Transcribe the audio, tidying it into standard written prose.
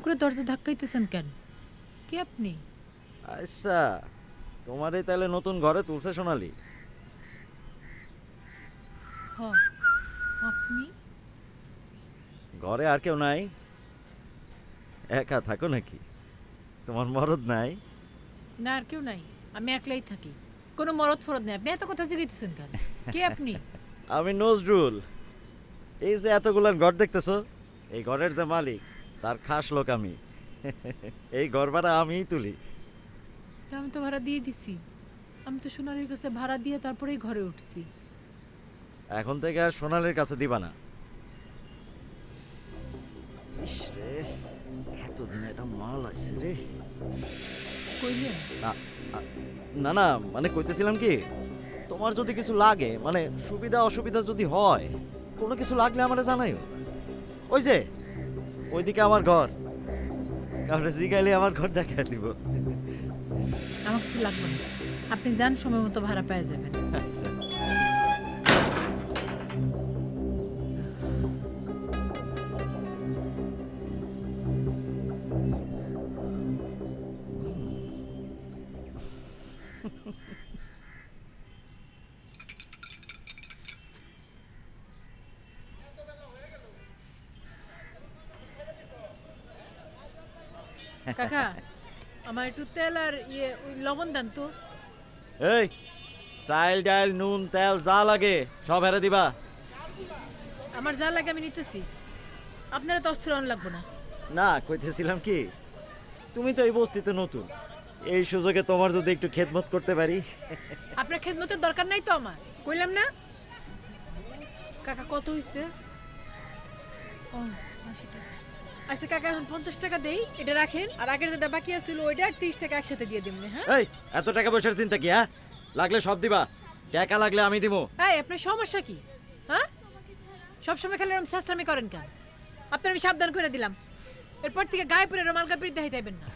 করে দরজা ধাক্কাইতেছেন কেন? কে আপনি? আচ্ছা, তোমারই তাহলে নতুন ঘরে তুলছে সোনালি। হ, আপনি? ঘরে আর কেউ নাই? একা থাকো নাকি? তোমার মরদ নাই? না, আর কেউ নাই। আমি একলাই থাকি। কোনো মরদ ফরদ নেই। আপনি এত কথা জিগাইতেছেন কেন? কে আপনি? আমি নজরুল। এই যে এতগুলান ঘর দেখতেছো, এই ঘরের যে মালিক, তার খাস লোক আমি। এই ঘর ভাড়া আমিই তুলি। তা আমি তো ভাড়া দিয়ে দিছি। আমি তো সোনালির কাছে ভাড়া দিয়ে তারপরেই ঘরে উঠছি। এখন থেকে আর সোনালির কাছে দিবা না। ইস রে, এতদিন একটা মাল আইছে রে। কইলেন? না না না, মানে কইতেছিলাম কি, তোমার যদি কিছু লাগে, মানে সুবিধা অসুবিধা যদি হয়, কোনো কিছু লাগলে আমারে জানাইও। ওই যে ওইদিকে আমার ঘর, কাউরে জিগাইলে আমার ঘর দেখায় দিব। আমার কিছু লাগবে না। আপনি যান, সময় মতো ভাড়া পেয়ে যাবেন। আচ্ছা। কাকা, আমার একটু তেল আর ওই লবণ দেন তো। এই, চাইল ডাইল নুন তেল যা লাগে সব হেরে দিবা। আমার যা লাগে আমি নিতেছি। আপনারা তো অস্থির হন লাগবো না। না, কইতেছিলাম কি, তুমি তো এই বস্তিতে নতুন, এই সুযোগে তোমার যদি একটু খেদমত করতে পারি। আপনার খেদমতের দরকার নাই তো আমার, কইলাম না। কাকা কত হইছে? ও, ৮০ টাকা। আচ্ছা কাকা, এখন ৫০ টাকা দেই, এটা রাখেন। আর আগের যেটা বাকি আছিল ওইটা আর ৩০ টাকা একসাথে দিয়ে দিবেন। হ্যাঁ, এই, এত টাকা পয়সার চিন্তা কি? হ্যাঁ, লাগলে সব দিবা, টাকা লাগলে আমি দিব। এই আপনার সমস্যা কি? হ্যাঁ, সবসময় খালি এরকম শাস্ত্রামি করেন কেন? আপনার আমি সাবধান করে দিলাম, এরপর থেকে গায়ে পরে রমাল কাপড় দেখাই দেবেন না।